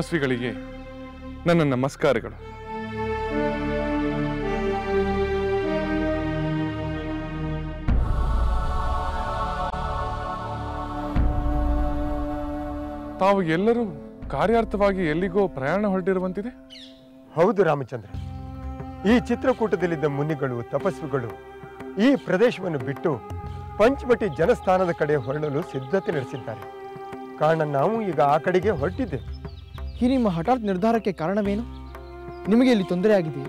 ತಪಸ್ವಿಗಳಿಗೆ ನನ್ನ ನಮಸ್ಕಾರಗಳು. ತಾವು ಎಲ್ಲರೂ ಕಾರ್ಯಾರ್ಥವಾಗಿ ಎಲ್ಲಿಗೋ ಪ್ರಯಾಣ ಹೊರಟಿರುವಂತಿದೆ. ಹೌದು ರಾಮಚಂದ್ರ, ಈ ಚಿತ್ರಕೂಟದಲ್ಲಿದ್ದ ಮುನಿಗಳು ತಪಸ್ವಿಗಳು ಈ ಪ್ರದೇಶವನ್ನು ಬಿಟ್ಟು ಪಂಚವಟಿ ಜನಸ್ಥಾನದ ಕಡೆ ಹೊರಡಲು ಸಿದ್ಧತೆ ನಡೆಸಿದ್ದಾರೆ. ಕಾರಣ ನಾವು ಈಗ ಆ ಕಡೆಗೆ ಹೊರಟಿದ್ದೇವೆ. ಈ ನಿಮ್ಮ ಹಠಾತ್ ನಿರ್ಧಾರಕ್ಕೆ ಕಾರಣವೇನು? ನಿಮಗೆ ಇಲ್ಲಿ ತೊಂದರೆ ಆಗಿದೆ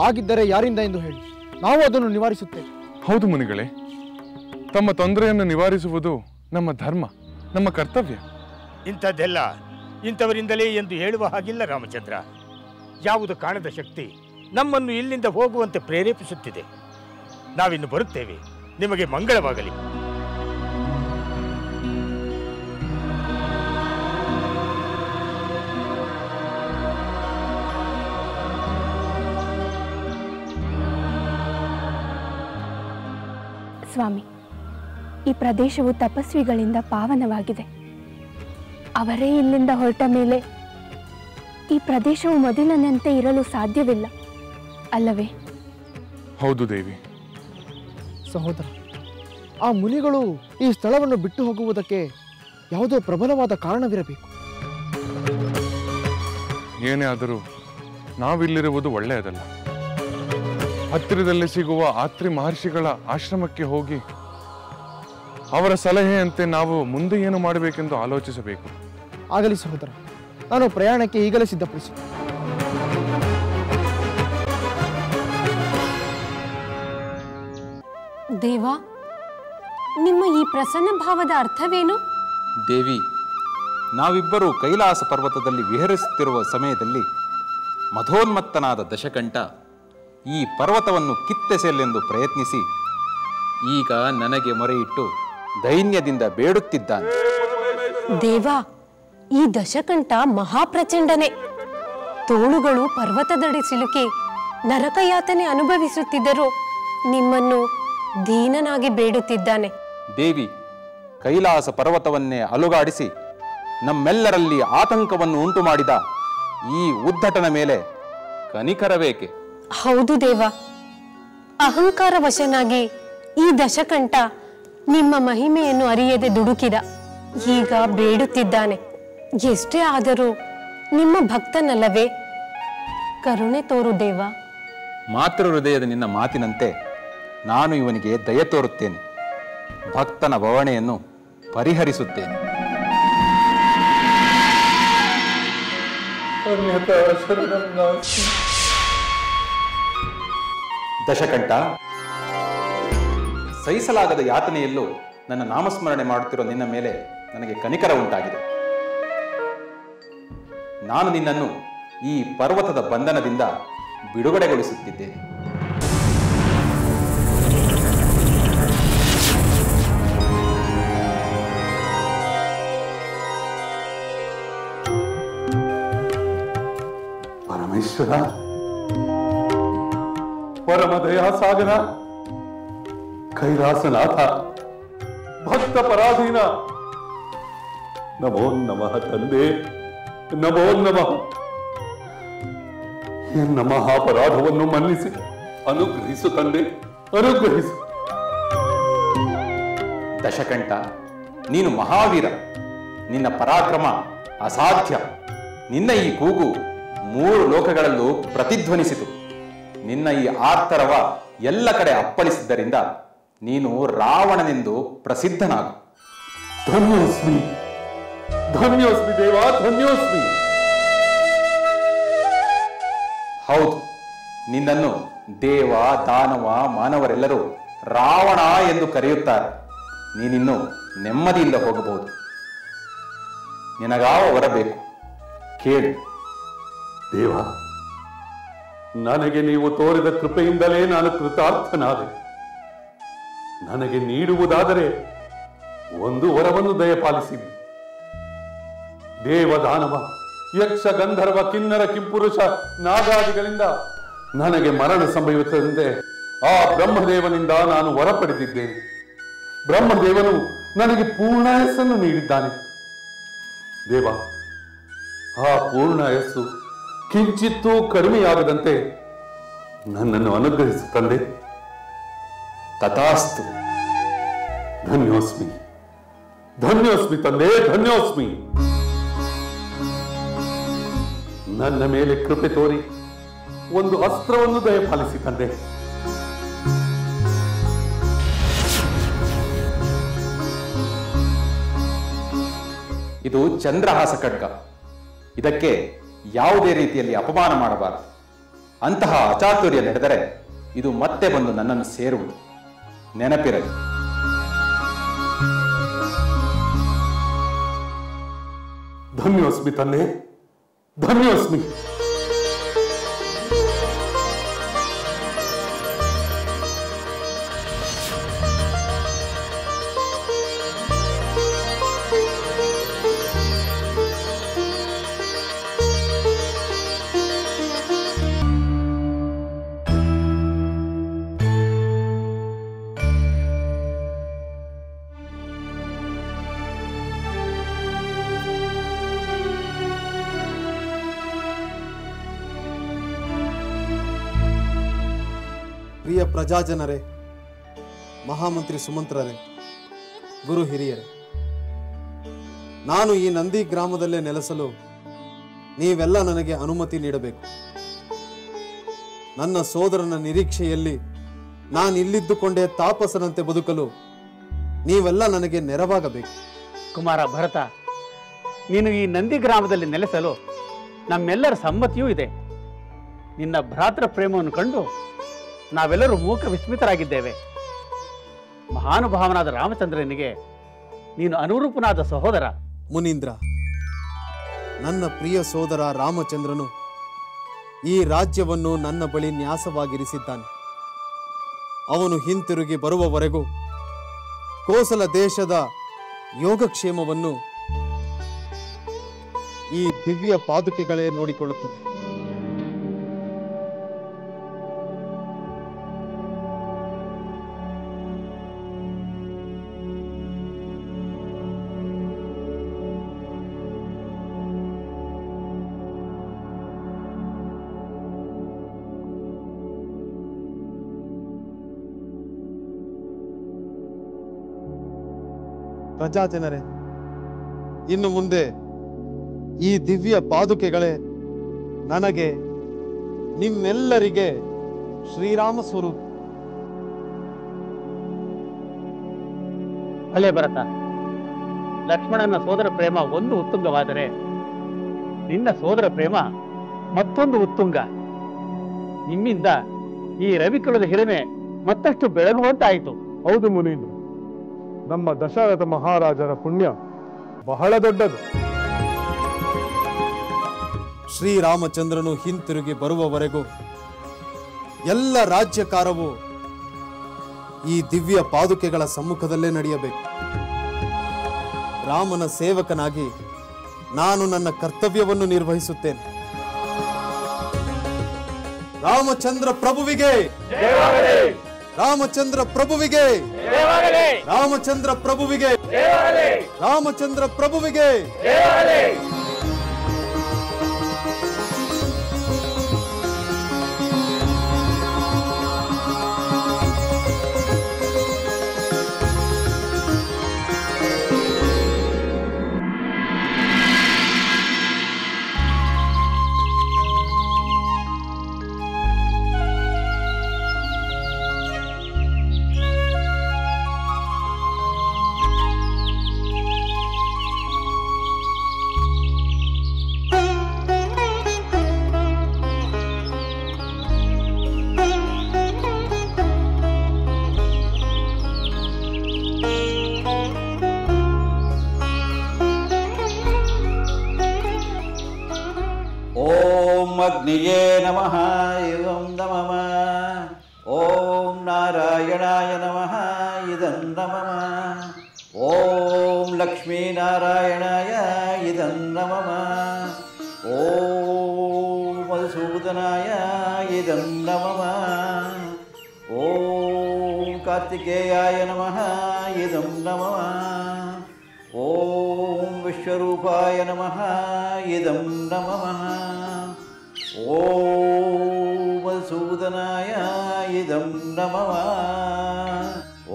ಆಗಿದ್ದರೆ ಯಾರಿಂದ ಎಂದು ಹೇಳಿ, ನಾವು ಅದನ್ನು ನಿವಾರಿಸುತ್ತೇವೆ. ಹೌದು ಮುನಿಗಳೇ, ತಮ್ಮ ತೊಂದರೆಯನ್ನು ನಿವಾರಿಸುವುದು ನಮ್ಮ ಧರ್ಮ, ನಮ್ಮ ಕರ್ತವ್ಯ. ಇಂಥದ್ದೆಲ್ಲ ಇಂಥವರಿಂದಲೇ ಎಂದು ಹೇಳುವ ಹಾಗಿಲ್ಲ ರಾಮಚಂದ್ರ. ಯಾವುದು ಕಾಣದ ಶಕ್ತಿ ನಮ್ಮನ್ನು ಇಲ್ಲಿಂದ ಹೋಗುವಂತೆ ಪ್ರೇರೇಪಿಸುತ್ತಿದೆ. ನಾವಿನ್ನು ಬರುತ್ತೇವೆ. ನಿಮಗೆ ಮಂಗಳವಾಗಲಿ. ಸ್ವಾಮಿ, ಈ ಪ್ರದೇಶವು ತಪಸ್ವಿಗಳಿಂದ ಪಾವನವಾಗಿದೆ. ಅವರೇ ಇಲ್ಲಿಂದ ಹೊರಟ ಮೇಲೆ ಈ ಪ್ರದೇಶವು ಮೊದಲಿನಂತೆ ಇರಲು ಸಾಧ್ಯವಿಲ್ಲ ಅಲ್ಲವೇ? ಹೌದು ದೇವಿ. ಸಹೋದರ, ಆ ಮುನಿಗಳು ಈ ಸ್ಥಳವನ್ನು ಬಿಟ್ಟು ಹೋಗುವುದಕ್ಕೆ ಯಾವುದೋ ಪ್ರಬಲವಾದ ಕಾರಣವಿರಬೇಕು. ಏನೇ ಆದರೂ ನಾವಿಲ್ಲಿರುವುದು ಒಳ್ಳೆಯದಲ್ಲ. ಹತ್ತಿರದಲ್ಲಿ ಸಿಗುವ ಆತ್ರಿ ಮಹರ್ಷಿಗಳ ಆಶ್ರಮಕ್ಕೆ ಹೋಗಿ ಅವರ ಸಲಹೆಯಂತೆ ನಾವು ಮುಂದೆ ಏನು ಮಾಡಬೇಕೆಂದು ಆಲೋಚಿಸಬೇಕು. ಆಗಲಿ ಸಹೋದರ, ನಾನು ಪ್ರಯಾಣಕ್ಕೆ ಈಗಲೇ ಸಿದ್ಧಪಡಿಸುತ್ತೇನೆ. ದೇವ, ನಿಮ್ಮ ಈ ಪ್ರಸನ್ನ ಭಾವದ ಅರ್ಥವೇನು? ದೇವಿ, ನಾವಿಬ್ಬರು ಕೈಲಾಸ ಪರ್ವತದಲ್ಲಿ ವಿಹರಿಸುತ್ತಿರುವ ಸಮಯದಲ್ಲಿ ಮಧೋನ್ಮತ್ತನಾದ ದಶಕಂಠ ಈ ಪರ್ವತವನ್ನು ಕಿತ್ತೆಸೆಯಲೆಂದು ಪ್ರಯತ್ನಿಸಿ ಈಗ ನನಗೆ ಮೊರೆಯಿಟ್ಟು ದೈನ್ಯದಿಂದ ಬೇಡುತ್ತಿದ್ದಾನೆ. ದೇವ, ಈ ದಶಕಂಠ ಮಹಾಪ್ರಚಂಡನೆ. ತೋಳುಗಳು ಪರ್ವತದಡಿ ಸಿಲುಕಿ ನರಕಯಾತನೆ ಅನುಭವಿಸುತ್ತಿದ್ದರೂ ನಿಮ್ಮನ್ನು ದೀನನಾಗಿ ಬೇಡುತ್ತಿದ್ದಾನೆ. ದೇವಿ, ಕೈಲಾಸ ಪರ್ವತವನ್ನೇ ಅಲುಗಾಡಿಸಿ ನಮ್ಮೆಲ್ಲರಲ್ಲಿ ಆತಂಕವನ್ನು ಉಂಟು ಮಾಡಿದ ಈ ಉದ್ಧಟನ ಮೇಲೆ ಕನಿಕರಬೇಕೆ? ಹೌದು ದೇವ, ಅಹಂಕಾರ ವಶನಾಗಿ ಈ ದಶಕಂಠ ನಿಮ್ಮ ಮಹಿಮೆಯನ್ನು ಅರಿಯದೆ ದುಡುಕಿದ. ಈಗ ಬೇಡುತ್ತಿದ್ದಾನೆ. ಎಷ್ಟೇ ಆದರೂ ನಿಮ್ಮ ಭಕ್ತನಲ್ಲವೇ? ಕರುಣೆ ತೋರು ದೇವ. ಮಾತೃ ಹೃದಯದ ನಿನ್ನ ಮಾತಿನಂತೆ ನಾನು ಇವನಿಗೆ ದಯ ತೋರುತ್ತೇನೆ. ಭಕ್ತನ ಭವಣೆಯನ್ನು ಪರಿಹರಿಸುತ್ತೇನೆ. ದಶಕಂಠ, ಸಹಿಸಲಾಗದ ಯಾತನೆಯಲ್ಲೂ ನನ್ನ ನಾಮಸ್ಮರಣೆ ಮಾಡುತ್ತಿರೋ ನಿನ್ನ ಮೇಲೆ ನನಗೆ ಕನಿಕರ ಉಂಟಾಗಿದೆ. ನಾನು ನಿನ್ನನ್ನು ಈ ಪರ್ವತದ ಬಂಧನದಿಂದ ಬಿಡುಗಡೆಗೊಳಿಸುತ್ತಿದ್ದೇನೆ. ಪರಮೇಶ್ವರ, ಪರಮ ದಯಾಸಾಗರ, ಕೈಲಾಸನಾಥ, ಭಕ್ತ ಪರಾಧೀನ, ನಮೋ ನಮಃ ತಂದೆ, ನಮೋ ನಮಃ. ಎನ್ನ ಮಹಾಪರಾಧವನ್ನು ಮನ್ನಿಸಿ ಅನುಗ್ರಹಿಸು ತಂದೆ, ಅನುಗ್ರಹಿಸು. ದಶಕಂಠ, ನೀನು ಮಹಾವೀರ. ನಿನ್ನ ಪರಾಕ್ರಮ ಅಸಾಧ್ಯ. ನಿನ್ನ ಈ ಕೂಗು 3 ಲೋಕಗಳಲ್ಲೂ ಪ್ರತಿಧ್ವನಿಸಿತು. ನಿನ್ನ ಈ ಆರ್ತರವ ಎಲ್ಲ ಕಡೆ ಅಪ್ಪಳಿಸಿದ್ದರಿಂದ ನೀನು ರಾವಣನೆಂದು ಪ್ರಸಿದ್ಧನಾಗು. ಧನ್ಯೋಸ್ಮಿ, ಧನ್ಯೋಸ್ಮಿ ದೇವ, ಧನ್ಯೋಸ್ಮಿ. ಹೌದು, ನಿನ್ನನ್ನು ದೇವ, ದಾನವ, ಮಾನವರೆಲ್ಲರೂ ರಾವಣ ಎಂದು ಕರೆಯುತ್ತಾರೆ. ನೀನಿನ್ನು ನೆಮ್ಮದಿಯಿಂದ ಹೋಗಬಹುದು. ನಿನಗಾವ ಬರಬೇಕು ಕೇಳು. ದೇವ, ನನಗೆ ನೀವು ತೋರಿದ ಕೃಪೆಯಿಂದಲೇ ನಾನು ಕೃತಾರ್ಥನಾದೆ. ನನಗೆ ನೀಡುವುದಾದರೆ ಒಂದು ವರವನ್ನು ದಯಪಾಲಿಸಿದೆ. ದೇವದಾನವ, ಯಕ್ಷ, ಗಂಧರ್ವ, ಕಿನ್ನರ, ಕಿಂಪುರುಷ, ನಾಗಾದಿಗಳಿಂದ ನನಗೆ ಮರಣ ಸಂಭವಿಸಿದಂತೆ ಆ ಬ್ರಹ್ಮದೇವನಿಂದ ನಾನು ವರ ಪಡೆದಿದ್ದೇನೆ. ಬ್ರಹ್ಮದೇವನು ನನಗೆ ಪೂರ್ಣಾಯಸ್ಸನ್ನು ನೀಡಿದ್ದಾನೆ. ದೇವ, ಆ ಪೂರ್ಣಾಯಸ್ಸು ಕಿಂಚಿತ್ತೂ ಕಡಿಮೆಯಾಗದಂತೆ ನನ್ನನ್ನು ಅನುಗ್ರಹಿಸು ತಂದೆ. ತಥಾಸ್ತು. ಧನ್ಯೋಸ್ಮಿ, ಧನ್ಯೋಸ್ಮಿ ತಂದೆ, ಧನ್ಯೋಸ್ಮಿ. ನನ್ನ ಮೇಲೆ ಕೃಪೆ ತೋರಿ ಒಂದು ಅಸ್ತ್ರವನ್ನು ದಯಪಾಲಿಸಿ ತಂದೆ. ಇದು ಚಂದ್ರಹಾಸ ಖಡ್ಗ. ಇದಕ್ಕೆ ಯಾವುದೇ ರೀತಿಯಲ್ಲಿ ಅಪಮಾನ ಮಾಡಬಾರದು. ಅಂತಹ ಅಚಾತುರ್ಯ ನಡೆದರೆ ಇದು ಮತ್ತೆ ಬಂದು ನನ್ನನ್ನು ಸೇರುವುದು. ನೆನಪಿರಲಿ. ಧನ್ಯೋಸ್ಮಿ ತಂದೆ, ಧನ್ಯೋಸ್ಮಿ. ಪ್ರಿಯ ಪ್ರಜಾಜನರೇ, ಮಹಾಮಂತ್ರಿ ಸುಮಂತ್ರರೇ, ಗುರು ಹಿರಿಯರೇ, ನಾನು ಈ ನಂದಿ ಗ್ರಾಮದಲ್ಲೇ ನೆಲೆಸಲು ನೀವೆಲ್ಲ ನನಗೆ ಅನುಮತಿ ನೀಡಬೇಕು. ನನ್ನ ಸೋದರನ ನಿರೀಕ್ಷೆಯಲ್ಲಿ ನಾನಿಲ್ಲಿದ್ದುಕೊಂಡೇ ತಾಪಸನಂತೆ ಬದುಕಲು ನೀವೆಲ್ಲ ನನಗೆ ನೆರವಾಗಬೇಕು. ಕುಮಾರ ಭರತ, ನೀನು ಈ ನಂದಿ ಗ್ರಾಮದಲ್ಲಿ ನೆಲೆಸಲು ನಮ್ಮೆಲ್ಲರ ಸಮ್ಮತಿಯೂ ಇದೆ. ನಿನ್ನ ಭ್ರಾತೃ ಪ್ರೇಮವನ್ನು ಕಂಡು ನಾವೆಲ್ಲರೂ ಮೂಕ ವಿಸ್ಮಿತರಾಗಿದ್ದೇವೆ. ಮಹಾನುಭಾವನಾದ ರಾಮಚಂದ್ರನಿಗೆ ನೀನು ಅನುರೂಪನಾದ ಸಹೋದರ. ಮುನೀಂದ್ರ, ನನ್ನ ಪ್ರಿಯ ಸೋದರ ರಾಮಚಂದ್ರನು ಈ ರಾಜ್ಯವನ್ನು ನನ್ನ ಬಳಿ ನ್ಯಾಸವಾಗಿರಿಸಿದ್ದಾನೆ. ಅವನು ಹಿಂತಿರುಗಿ ಬರುವವರೆಗೂ ಕೋಸಲ ದೇಶದ ಯೋಗಕ್ಷೇಮವನ್ನು ಈ ದಿವ್ಯ ಪಾದುಕೆಗಳೇ ನೋಡಿಕೊಳ್ಳುತ್ತದೆ. ಪ್ರಜಾಜನರೇ, ಇನ್ನು ಮುಂದೆ ಈ ದಿವ್ಯ ಪಾದುಕೆಗಳೇ ನನಗೆ ನಿಮ್ಮೆಲ್ಲರಿಗೆ ಶ್ರೀರಾಮ ಸ್ವರೂಪ. ಭಲೆ ಭರತ, ಲಕ್ಷ್ಮಣನ ಸೋದರ ಪ್ರೇಮ ಒಂದು ಉತ್ತುಂಗವಾದರೆ ನಿನ್ನ ಸೋದರ ಪ್ರೇಮ ಮತ್ತೊಂದು ಉತ್ತುಂಗ. ನಿಮ್ಮಿಂದ ಈ ರವಿಕುಲದ ಹಿರಿಮೆ ಮತ್ತಷ್ಟು ಬೆಳಗುವಂತಾಯಿತು. ಹೌದು ಮುನೀಂದ್ರ, ನಮ್ಮ ದಶರಥ ಮಹಾರಾಜರ ಪುಣ್ಯ ಬಹಳ ದೊಡ್ಡದು. ಶ್ರೀರಾಮಚಂದ್ರನು ಹಿಂತಿರುಗಿ ಬರುವವರೆಗೂ ಎಲ್ಲ ರಾಜ್ಯಕಾರವು ಈ ದಿವ್ಯ ಪಾದುಕೆಗಳ ಸಮ್ಮುಖದಲ್ಲೇ ನಡೆಯಬೇಕು. ರಾಮನ ಸೇವಕನಾಗಿ ನಾನು ನನ್ನ ಕರ್ತವ್ಯವನ್ನು ನಿರ್ವಹಿಸುತ್ತೇನೆ. ರಾಮಚಂದ್ರ ಪ್ರಭುವಿಗೆ, ರಾಮಚಂದ್ರ ಪ್ರಭುವಿಗೆ, ರಾಮಚಂದ್ರ ಪ್ರಭುವಿಗೆ, ರಾಮಚಂದ್ರ ಪ್ರಭುವಿಗೆ. ಅಗ್ನಿಯೇ ನಮಃ ಇದಂ ನಮಃ. ಓಂ ನಾರಾಯಣಾಯ ನಮಃ ಇದಂ ನಮಃ. ಓಂ ಲಕ್ಷ್ಮೀನಾರಾಯಣಾಯ ಇದಂ ನಮಃ. ಓಂ ಮಧುಸೂದನಾಯ ಇದಂ ನಮಃ. ಓಂ ಕಾರ್ತಿಕೇಯಾಯ ನಮಃ ಇದಂ ನಮಃ. ಓಂ ವಿಶ್ವ ವಿಶ್ವರೂಪಾಯ ನಮಃ ಇದಂ ನಮಃ ಓಂ ಮಧುಸೂದನಾಯ ಇದಂ ನಮಃ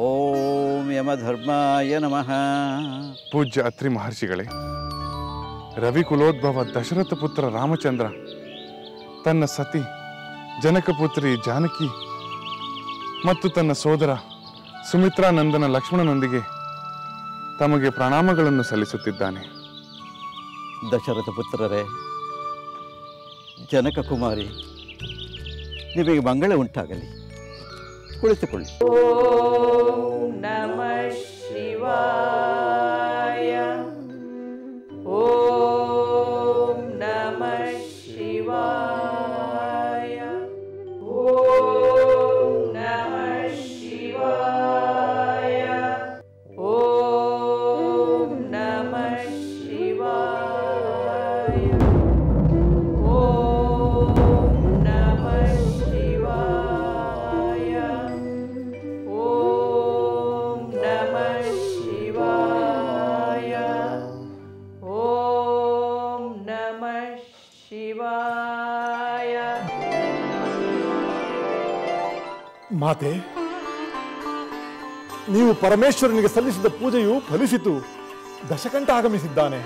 ಓಂ ಯಮಧರ್ಮಾಯ ನಮಃ. ಪೂಜ್ಯ ಅತ್ರಿ ಮಹರ್ಷಿಗಳೇ, ರವಿ ಕುಲೋದ್ಭವ ದಶರಥ ಪುತ್ರ ರಾಮಚಂದ್ರ ತನ್ನ ಸತಿ ಜನಕಪುತ್ರಿ ಜಾನಕಿ ಮತ್ತು ತನ್ನ ಸೋದರ ಸುಮಿತ್ರಾನಂದನ ಲಕ್ಷ್ಮಣನೊಂದಿಗೆ ತಮಗೆ ಪ್ರಣಾಮಗಳನ್ನು ಸಲ್ಲಿಸುತ್ತಿದ್ದಾನೆ. ದಶರಥ ಪುತ್ರರೇ, ಜನಕ ಕುಮಾರಿ, ನಿಮಗೆ ಮಂಗಳ ಉಂಟಾಗಲಿ. ಕುಳಿತುಕೊಳ್ಳಿ. ಓಂ ನಮಃ ಶಿವಾಯ. ಓಂ ನಮಃ ಶಿವಾಯ. ಓಂ ನಮಃ ಶಿವಾಯ. ಓಂ ನಮಃ ಶಿವಾಯ. ಓಂ ನಮಃ ಶಿವಾಯ. ಓಂ ನಮಃ ಶಿವಾಯ. ಓಂ ನಮಃ ಶಿವಾಯ. ಮಾತೆ, ನೀವು ಪರಮೇಶ್ವರನಿಗೆ ಸಲ್ಲಿಸಿದ ಪೂಜೆಯು ಫಲಿಸಿತು. ದಶಕಂಠ ಆಗಮಿಸಿದ್ದಾನೆ.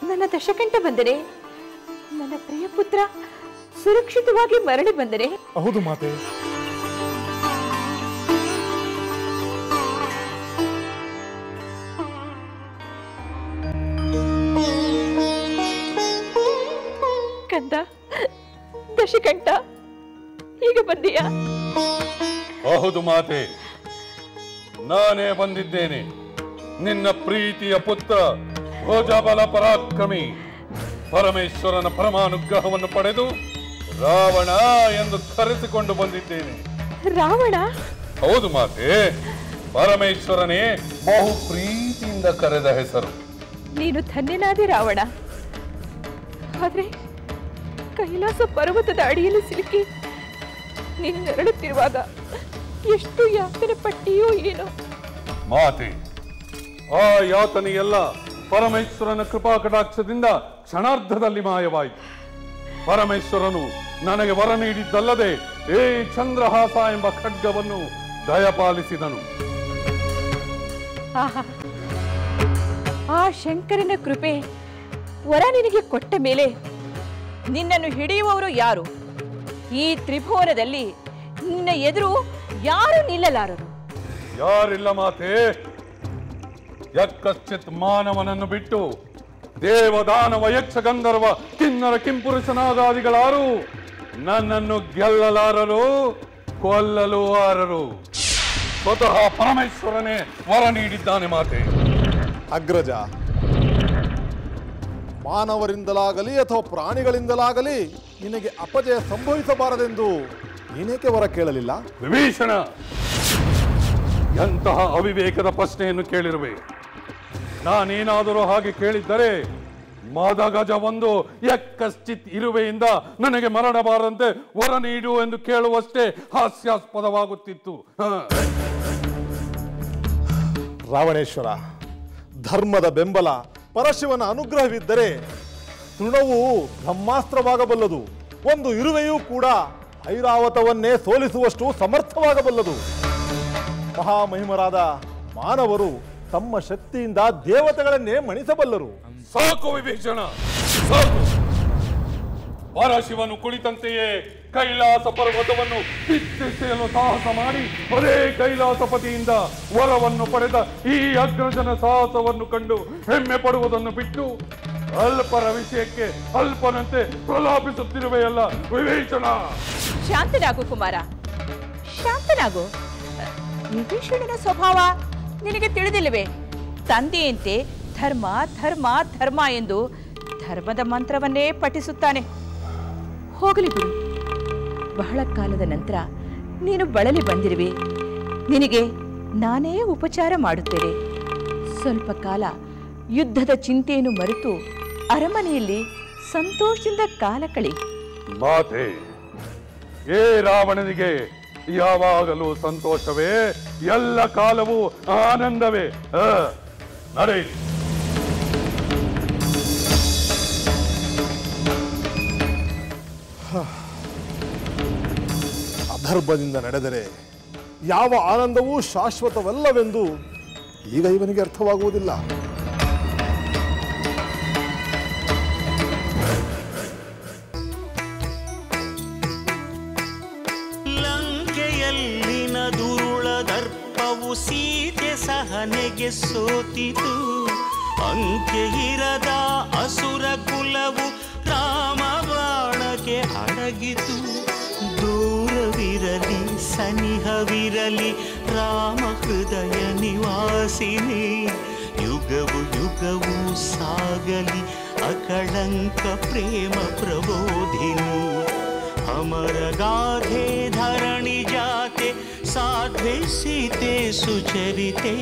ನನ್ನ ದಶಕಂಠ ಬಂದರೆ ನನ್ನ ಪ್ರಿಯ ಪುತ್ರ ಸುರಕ್ಷಿತವಾಗಿ ಮರಳಿ ಬಂದರೆ. ಹೌದು ಮಾತೆ. ಕಂದ, ದಶಕಂಠ, ಈಗ ಬಂದೀಯಾ? ಹೌದು ಮಾತೆ, ನಾನೇ ಬಂದಿದ್ದೇನೆ. ನಿನ್ನ ಪ್ರೀತಿಯ ಪುತ್ರ ಭೋಜಬಲ ಪರಾಕ್ರಮಿ ಪರಮೇಶ್ವರನ ಪರಮಾನುಗ್ರಹವನ್ನು ಪಡೆದು ರಾವಣ ಎಂದು ಕರೆಸಿಕೊಂಡು ಬಂದಿದ್ದೇನೆ. ರಾವಣ? ಹೌದು ಮಾತೆ, ಪರಮೇಶ್ವರನೇ ಬಹು ಪ್ರೀತಿಯಿಂದ ಕರೆದ ಹೆಸರು. ನೀನು ಧನ್ಯನಾದೆ ರಾವಣ. ಆದ್ರೆ ಕೈಲಾಸ ಪರ್ವತದ ಅಡಿಯಲ್ಲಿ ಸಿಲುಕಿ ನೀನು ನರಳುತ್ತಿರುವಾಗ ಎಷ್ಟು ಯಾತನೆ ಪಟ್ಟಿಯೋ ಏನೋ. ಮಾತೆ, ಆ ಯಾತನೆಯೆಲ್ಲ ಪರಮೇಶ್ವರನ ಕೃಪಾ ಕಟಾಕ್ಷದಿಂದ ಕ್ಷಣಾರ್ಧದಲ್ಲಿ ಮಾಯವಾಯಿತು. ಪರಮೇಶ್ವರನು ನನಗೆ ವರ ನೀಡಿದ್ದಲ್ಲದೆ ಏ ಚಂದ್ರಹಾಸ ಎಂಬ ಖಡ್ಗವನ್ನು ದಯಪಾಲಿಸಿದನು. ಆ ಶಂಕರನ ಕೃಪೆ ವರ ನಿನಗೆ ಕೊಟ್ಟ ಮೇಲೆ ನಿನ್ನನ್ನು ಹಿಡಿಯುವವರು ಯಾರು? ಈ ತ್ರಿಭುವನದಲ್ಲಿ ನಿನ್ನ ಎದುರು ಯಾರು ನಿಲ್ಲಲಾರರು? ಯಾರಿಲ್ಲ ಮಾತೆ. ಯಕ್ಕಶ್ಚಿತ್ ಮಾನವನನ್ನು ಬಿಟ್ಟು ದೇವದಾನವ ಯಕ್ಷ ಗಂಧರ್ವ ಕಿನ್ನರ ಕಿಂಪುರುಷನಾದಾದಿಗಳಾರು ನನ್ನನ್ನು ಗೆಲ್ಲಲಾರರು, ಕೊಲ್ಲಲು ಆರರು. ಸ್ವತಃ ಪರಮೇಶ್ವರನೇ ವರ ನೀಡಿದ್ದಾನೆ ಮಾತೆ. ಅಗ್ರಜ, ಮಾನವರಿಂದಲಾಗಲಿ ಅಥವಾ ಪ್ರಾಣಿಗಳಿಂದಲಾಗಲಿ ನಿನಗೆ ಅಪಜಯ ಸಂಭವಿಸಬಾರದೆಂದು ನೀನೇಕೆ ವರ ಕೇಳಲಿಲ್ಲ? ವಿಭೀಷಣ, ಎಂತಹ ಅವಿವೇಕದ ಪ್ರಶ್ನೆಯನ್ನು ಕೇಳಿರುವೆ. ನಾನೇನಾದರೂ ಹಾಗೆ ಕೇಳಿದ್ದರೆ ಮದಗಜ ಒಂದು ಯಕ್ಕಶ್ಚಿತ್ ಇರುವೆಯಿಂದ ನನಗೆ ಮರಣಬಾರದಂತೆ ವರ ನೀಡು ಎಂದು ಕೇಳುವಷ್ಟೇ ಹಾಸ್ಯಾಸ್ಪದವಾಗುತ್ತಿತ್ತು. ರಾವಣೇಶ್ವರ, ಧರ್ಮದ ಬೆಂಬಲ, ಪರಶಿವನ ಅನುಗ್ರಹವಿದ್ದರೆ ತೃಣವು ಬ್ರಹ್ಮಾಸ್ತ್ರವಾಗಬಲ್ಲದು. ಒಂದು ಇರುವೆಯೂ ಕೂಡ ಐರಾವತವನ್ನೇ ಸೋಲಿಸುವಷ್ಟು ಸಮರ್ಥವಾಗಬಲ್ಲದು. ಮಹಾಮಹಿಮರಾದ ಮಾನವರು ತಮ್ಮ ಶಕ್ತಿಯಿಂದ ದೇವತೆಗಳನ್ನೇ ಮಣಿಸಬಲ್ಲರು. ಸಾಕು ವಿಭೀಷಣ, ಸಾಕು. ಪರಶಿವನು ಕುಳಿತಂತೆಯೇ ಕೈಲಾಸ ಪರ್ವತವನ್ನು ಕಿತ್ತೆಸೆಯಲು ಸಾಹಸ ಮಾಡಿ ಅದೇ ಕೈಲಾಸಪತಿಯಿಂದ ವರವನ್ನು ಪಡೆದ ಈ ಅಗ್ರಜನ ಸಾಹಸವನ್ನು ಕಂಡು ಹೆಮ್ಮೆ ಪಡುವುದನ್ನು ಬಿಟ್ಟು ಅಲ್ಪರ ವಿಷಯಕ್ಕೆ ಅಲ್ಪನಂತೆ ಪ್ರಲಾಪಿಸುತ್ತಿರುವೆಯಲ್ಲ ವಿಭೀಷಣ. ಶಾಂತನಾಗು ಕುಮಾರ, ಶಾಂತನಾಗು. ವಿಭೀಷಣನ ಸ್ವಭಾವ ನಿನಗೆ ತಿಳಿದಿಲ್ಲವೇ? ತಂದೆಯಂತೆ ಧರ್ಮ ಧರ್ಮ ಧರ್ಮ ಎಂದು ಧರ್ಮದ ಮಂತ್ರವನ್ನೇ ಪಠಿಸುತ್ತಾನೆ. ಹೋಗಲಿ ಬಿಡು. ಬಹಳ ಕಾಲದ ನಂತರ ನೀನು ಬಳಲಿ ಬಂದಿರುವೆ. ನಿನಗೆ ನಾನೇ ಉಪಚಾರ ಮಾಡುತ್ತೇನೆ. ಸ್ವಲ್ಪ ಕಾಲ ಯುದ್ಧದ ಚಿಂತೆಯನ್ನು ಮರೆತು ಅರಮನೆಯಲ್ಲಿ ಸಂತೋಷದಿಂದ ಕಾಲ ಕಳಿ. ಮಾತೆ, ಏ ರಾವಣನಿಗೆ ಯಾವಾಗಲೂ ಸಂತೋಷವೇ, ಎಲ್ಲ ಕಾಲವೂ ಆನಂದವೇ. ನರೇಶ್, ಅಧರ್ಮದಿಂದ ನಡೆದರೆ ಯಾವ ಆನಂದವೂ ಶಾಶ್ವತವಲ್ಲವೆಂದು ಈಗ ಇವನಿಗೆ ಅರ್ಥವಾಗುವುದಿಲ್ಲ. ಲಂಕೆಯಲ್ಲಿನ ದುರುಳ ದರ್ಪವು ಸೀತೆ ಸಹನೆಗೆ ಸೋತಿತು. ಅಂಕೆ ಇರದ ಅಸುರ ಕುಲವು ರಾಮ ಬಾಣಕ್ಕೆ ಅಡಗಿತು. ದೂರವಿರಲಿ ಸನಿಹವಿರಲಿ ರಾಮ ಹೃದಯ ನಿವಾಸಿನಿ. ಯುಗವು ಯುಗವು ಸಾಗಲಿ ಅಕಳಂಕ ಪ್ರೇಮ ಪ್ರಬೋಧಿನಿ. ಅಮರ ಗಾಧೆ ಧರಣಿ ಜಾತೆ ಸಾಧ್ವೆ ಸೀತೆ ಸುಚರಿತೆ.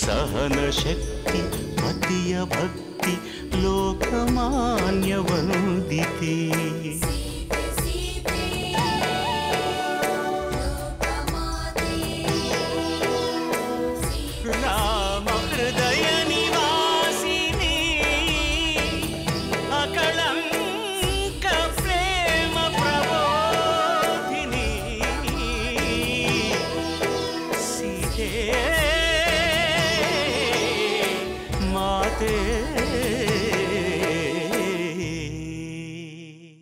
ಸಹನ ಶಕ್ತಿ ಪತಿಯ ಭಕ್ತಿ ಲೋಕಮಾನ್ಯ ವಂದಿತೆ. ರಾಮ ಹೃದಯ ನಿವಾಸಿನಿ ಅಕಳಂಕ ಪ್ರೇಮ ಪ್ರಬೋಧಿನಿ. ಸೀತೆ ಮಾತೆ